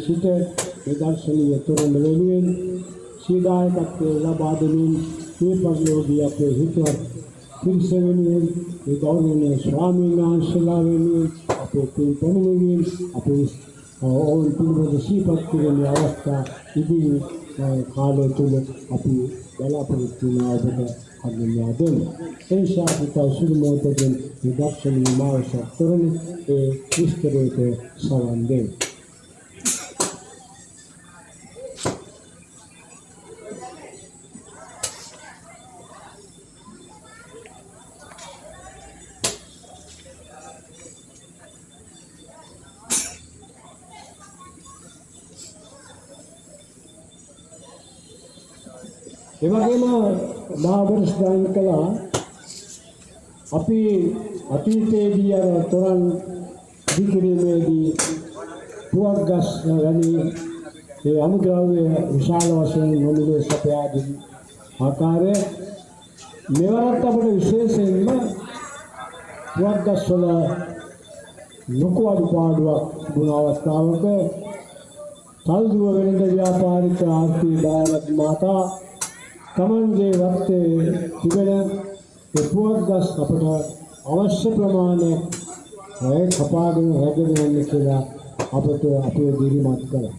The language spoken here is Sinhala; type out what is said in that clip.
සිට මේ දර්ශනීය තොරණ වෙනුවෙන් සීදායකත්වයේ ලබා දෙමින් මේ පරිලෝකීය අපේ හිතවත් පිරිස වෙනුවෙන් මේ ගෞරවනීය ස්වාමීන් වහන්සේලා වෙනුවෙන් අපේ පින්පොණුවෙන් අපේ ඕල් පිළිබඳ සිහිපත් කිරීමේ අවස්ථා ඉදී කාලය තුළ අපි බලාපොරොත්තු වන ඔබට හඳුන්වා දෙන්න. ඒ නිසා අපිට සුළු මොහොතකින් මේ දර්ශනීය මාවස තොරණ ඒ විස්තරයට සවන් දෙන්න. එවැගේම මහාවර්ෂදාන කළා අපි අතීතයේදී අර තොරන් දිකිරීමේදී පුවත්ගස් වැනි ඒ අමුද්‍රව්‍ය විශාල වශයෙන් නොමිලේ සපයා දී ආකාරයේ මෙවරත් අපිට විශේෂයෙන්ම පුවත්ගස් වල ලොකු අඩුපාඩුවක් තිබුණ අවස්ථාවක තල්දුව වෙළඳ ව්‍යාපාරික ආර්ථික දායක මාතා තමන්ගේ වත්තේ තිබෙන පුවත්ගස් අපට අවශ්‍ය ප්‍රමාණයක් කපාගෙන රැගෙන යන්න කියලා අපට අපේ දිරිමත් කළා.